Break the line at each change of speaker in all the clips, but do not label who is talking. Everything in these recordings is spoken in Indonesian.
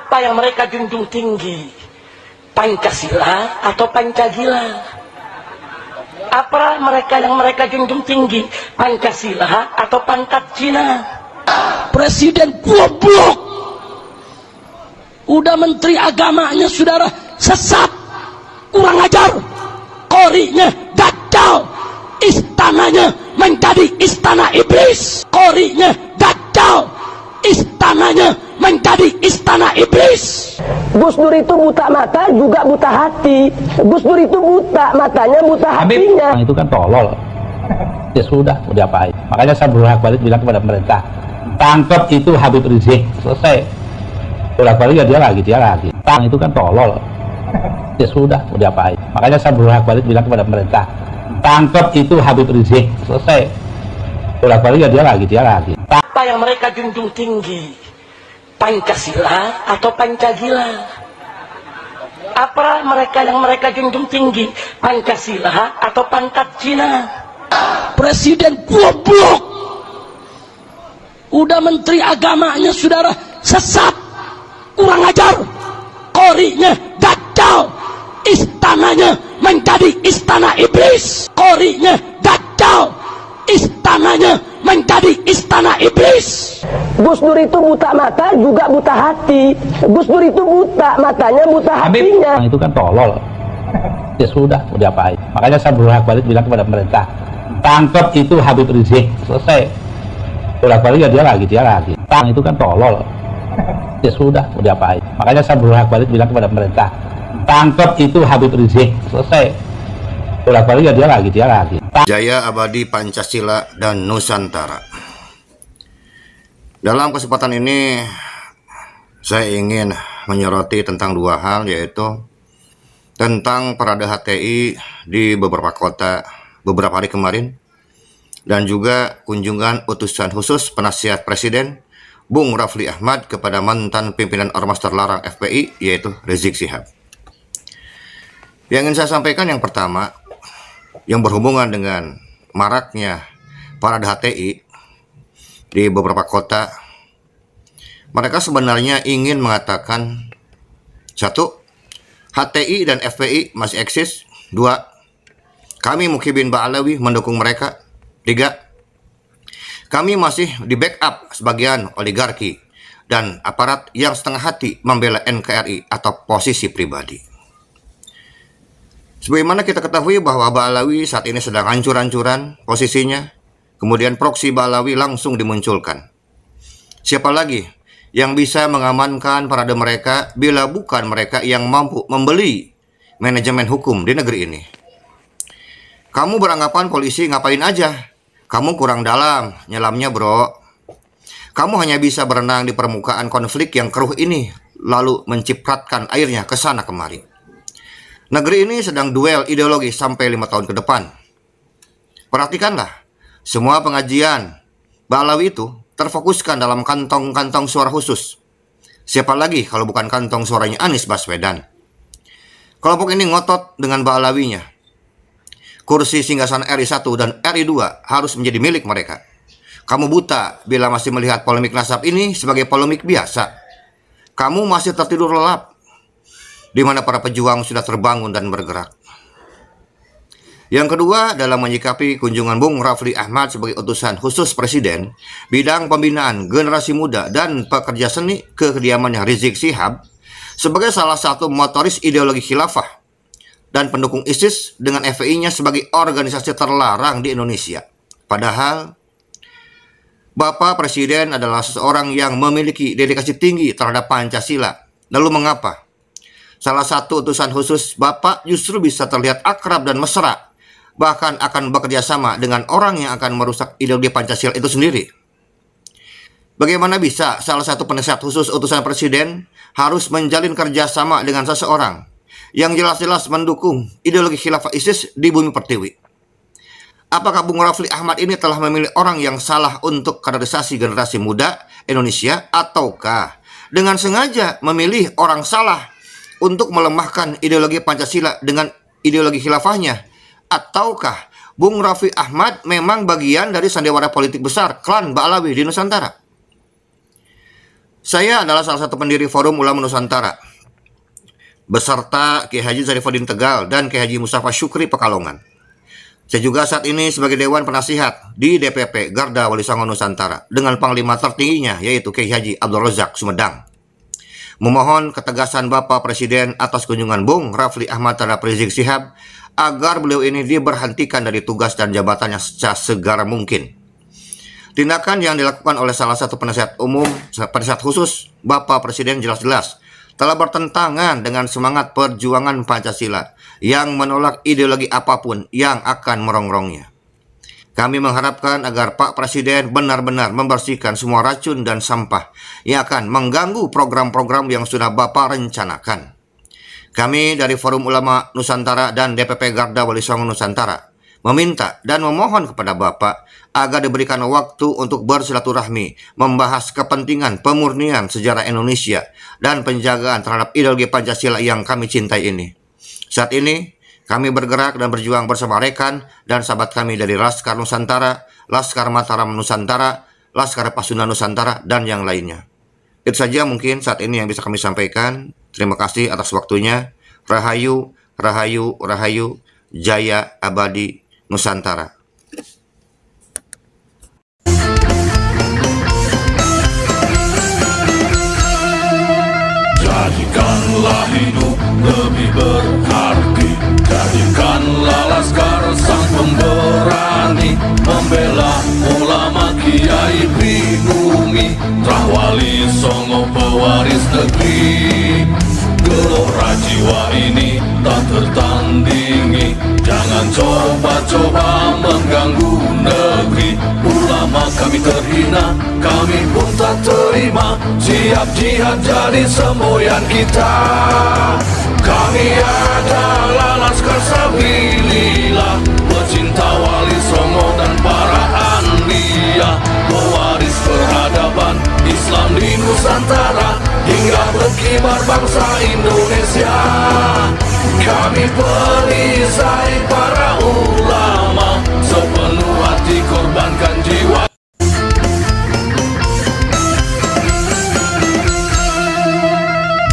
Apa yang mereka junjung tinggi? Pancasila atau Pancagila? Apa mereka yang mereka junjung tinggi? Pancasila atau pangkat Cina? Presiden goblok. Udah menteri agamanya saudara sesat, kurang ajar, korinya dajjal, istananya menjadi istana iblis, korinya dajjal, istananya menjadi istana iblis. Gus Dur itu buta mata juga buta hati. Gus Dur itu buta matanya, buta hatinya.
Itu kan tolol. Ya sudah, mau diapain? Makanya saya bolak-balik bilang kepada pemerintah, tangkap itu Habib Rizik, selesai. Bolak-balik ya dia lagi. Itu kan tolol. Ya sudah, mau diapain? Makanya saya bolak-balik bilang kepada pemerintah, tangkap itu Habib Rizik, selesai. Bolak-balik ya dia lagi.
Apa yang mereka junjung tinggi? Pancasila atau Pancagila? Apa mereka yang mereka junjung tinggi? Pancasila atau pangkat Cina? Presiden goblok. Udah menteri agamanya saudara sesat, kurang ajar, korinya dajjal, istananya menjadi istana iblis, korinya dajjal, istananya menjadi istana iblis. Gus Dur itu buta mata juga buta hati. Gus Dur itu buta matanya, buta hatinya.
Itu kan tolol. Ya sudah, mau diapain? Makanya saya bolak-balik bilang kepada pemerintah, tangkap itu Habib Rizik, selesai. Bolak-balik ya dia lagi. Itu kan tolol. Ya sudah, mau diapain? Makanya saya bolak-balik bilang kepada pemerintah, tangkap itu Habib Rizik, selesai. Bolak-balik ya dia lagi.
Jaya abadi Pancasila dan Nusantara. Dalam kesempatan ini saya ingin menyoroti tentang dua hal, yaitu tentang parade HTI di beberapa kota beberapa hari kemarin, dan juga kunjungan utusan khusus penasihat Presiden Bung Rafli Ahmad kepada mantan pimpinan Ormas terlarang FPI, yaitu Rizik Syihab. Yang ingin saya sampaikan yang pertama, yang berhubungan dengan maraknya parade HTI di beberapa kota. Mereka sebenarnya ingin mengatakan, satu, HTI dan FPI masih eksis. Dua, kami Muhyiddin Ba'alawi mendukung mereka. Tiga, kami masih di backup sebagian oligarki dan aparat yang setengah hati membela NKRI atau posisi pribadi. Sebagaimana kita ketahui bahwa Ba'alawi saat ini sedang hancur-hancuran posisinya, kemudian proksi Ba'alawi langsung dimunculkan. Siapa lagi yang bisa mengamankan parade mereka bila bukan mereka yang mampu membeli manajemen hukum di negeri ini? Kamu beranggapan polisi ngapain aja? Kamu kurang dalam nyelamnya, bro. Kamu hanya bisa berenang di permukaan konflik yang keruh ini, lalu mencipratkan airnya ke sana kemari. Negeri ini sedang duel ideologi sampai 5 tahun ke depan. Perhatikanlah, semua pengajian Ba'alawi itu terfokuskan dalam kantong-kantong suara khusus. Siapa lagi kalau bukan kantong suaranya Anies Baswedan? Kelompok ini ngotot dengan Ba'alawinya. Kursi singgasana RI1 dan RI2 harus menjadi milik mereka. Kamu buta bila masih melihat polemik nasab ini sebagai polemik biasa. Kamu masih tertidur lelap, di mana para pejuang sudah terbangun dan bergerak. Yang kedua, dalam menyikapi kunjungan Bung Rafli Ahmad sebagai utusan khusus Presiden bidang pembinaan generasi muda dan pekerja seni ke kediamannya Rizik Syihab sebagai salah satu motoris ideologi khilafah dan pendukung ISIS dengan FPI-nya sebagai organisasi terlarang di Indonesia. Padahal Bapak Presiden adalah seseorang yang memiliki dedikasi tinggi terhadap Pancasila. Lalu mengapa salah satu utusan khusus Bapak justru bisa terlihat akrab dan mesra, bahkan akan bekerja sama dengan orang yang akan merusak ideologi Pancasila itu sendiri? Bagaimana bisa salah satu penasihat khusus utusan Presiden harus menjalin kerjasama dengan seseorang yang jelas-jelas mendukung ideologi khilafah ISIS di bumi pertiwi? Apakah Bung Rafli Ahmad ini telah memilih orang yang salah untuk kaderisasi generasi muda Indonesia, ataukah dengan sengaja memilih orang salah untuk melemahkan ideologi Pancasila dengan ideologi khilafahnya? Ataukah Bung Rafli Ahmad memang bagian dari sandiwara politik besar klan Ba'alawi di Nusantara? Saya adalah salah satu pendiri Forum Ulama Nusantara, beserta Kiai Haji Sarifuddin Tegal dan Kiai Haji Mustafa Syukri Pekalongan. Saya juga saat ini sebagai Dewan Penasihat di DPP Garda Wali Songo Nusantara dengan panglima tertingginya yaitu Kiai Haji Abdul Razak Sumedang. Memohon ketegasan Bapak Presiden atas kunjungan Bung Rafli Ahmad terhadap Rizik Syihab agar beliau ini diberhentikan dari tugas dan jabatannya secara segera mungkin. Tindakan yang dilakukan oleh salah satu penasihat umum, penasihat khusus Bapak Presiden jelas-jelas telah bertentangan dengan semangat perjuangan Pancasila yang menolak ideologi apapun yang akan merongrongnya. Kami mengharapkan agar Pak Presiden benar-benar membersihkan semua racun dan sampah yang akan mengganggu program-program yang sudah Bapak rencanakan. Kami dari Forum Ulama Nusantara dan DPP Garda Wali Songo Nusantara meminta dan memohon kepada Bapak agar diberikan waktu untuk bersilaturahmi, membahas kepentingan pemurnian sejarah Indonesia dan penjagaan terhadap ideologi Pancasila yang kami cintai ini. Saat ini, kami bergerak dan berjuang bersama rekan dan sahabat kami dari Laskar Nusantara, Laskar Mataram Nusantara, Laskar Pasundan Nusantara, dan yang lainnya. Itu saja mungkin saat ini yang bisa kami sampaikan. Terima kasih atas waktunya. Rahayu, Rahayu, Rahayu, Jaya Abadi Nusantara.
Jadikanlah hidup lebih berarti, jadikanlah Laskar sang pemberani, membela ulama kiai pribumi, Rahwali Songo pewaris negeri. Gelora jiwa ini tak tertandingi, jangan coba-coba mengganggu negeri. Ulama kami terhina, kami pun tak terima, siap jihad jadi semboyan kita. Kami adalah Laskar Sabilillah, pecinta Wali Songo dan para anbiya, pewaris peradaban Islam di Nusantara hingga berkibar bangsa Indonesia. Kami perisai para ulama, sepenuh hati korbankan jiwa.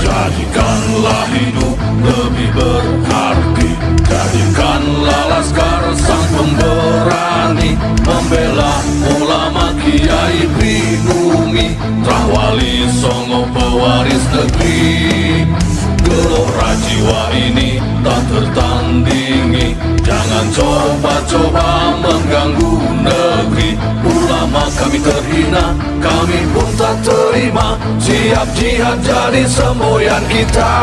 Jadikanlah hidup lebih berarti, jadikanlah Laskar sang pemberani, membela ulama kiai pribumi, Rahwali Songo pewaris negeri. Gelora jiwa ini tak tertandingi, jangan coba-coba mengganggu negeri. Ulama kami terhina, kami pun tak terima, siap jihad jadi semboyan kita.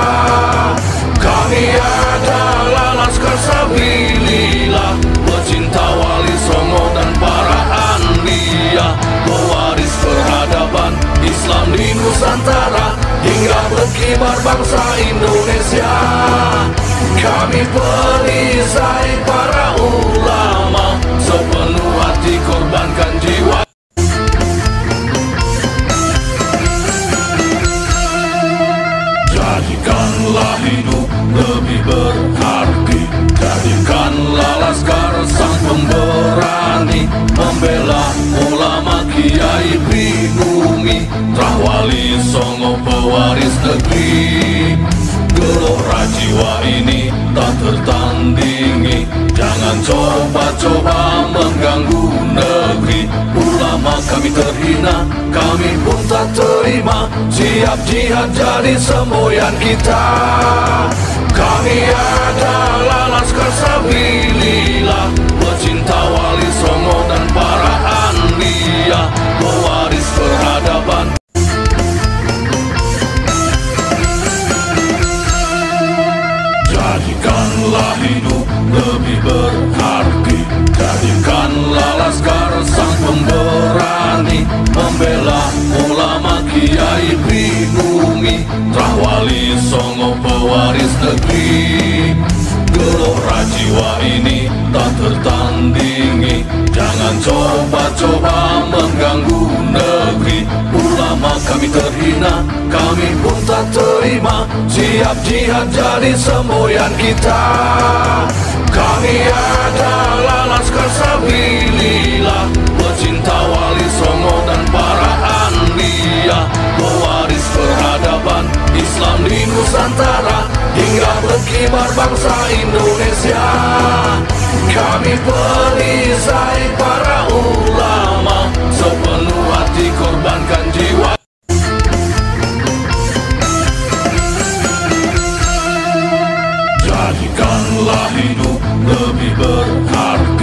Kami adalah Laskar Sabilillah, pecinta Wali Songo dan para anbiya, pewaris peradaban Islam di Nusantara hingga berkibar bangsa Indonesia. Kami perisai para ulama, sepenuh hati korbankan jiwa. Jadikanlah hidup lebih berarti, jadikanlah Laskar sang pemberani, membela ulama kiai pribumi, Rahwali Songo pewaris negeri. Gelora jiwa ini tak tertandingi, jangan coba-coba mengganggu negeri. Ulama kami terhina, kami pun tak terima, siap jihad jadi semboyan kita. Kami adalah Laskar Sabilillah, pecinta Wali Songo dan para anbiya, pewaris peradaban. Jadikanlah hidup lebih berarti, jadikanlah Laskar sang pemberani, membela ulama kiai pribumi, Rahwali Songo pewaris negeri. Gelora jiwa ini tak tertandingi, jangan coba-coba mengganggu negeri. Ulama kami terhina, kami pun tak terima, siap jihad jadi semboyan kita. Kami adalah Laskar Sabilillah, pecinta Wali Songo dan para anbiya, pewaris Nusantara hingga berkibar bangsa Indonesia. Kami perisai para ulama, sepenuh hati korbankan jiwa. Jadikanlah hidup lebih berharga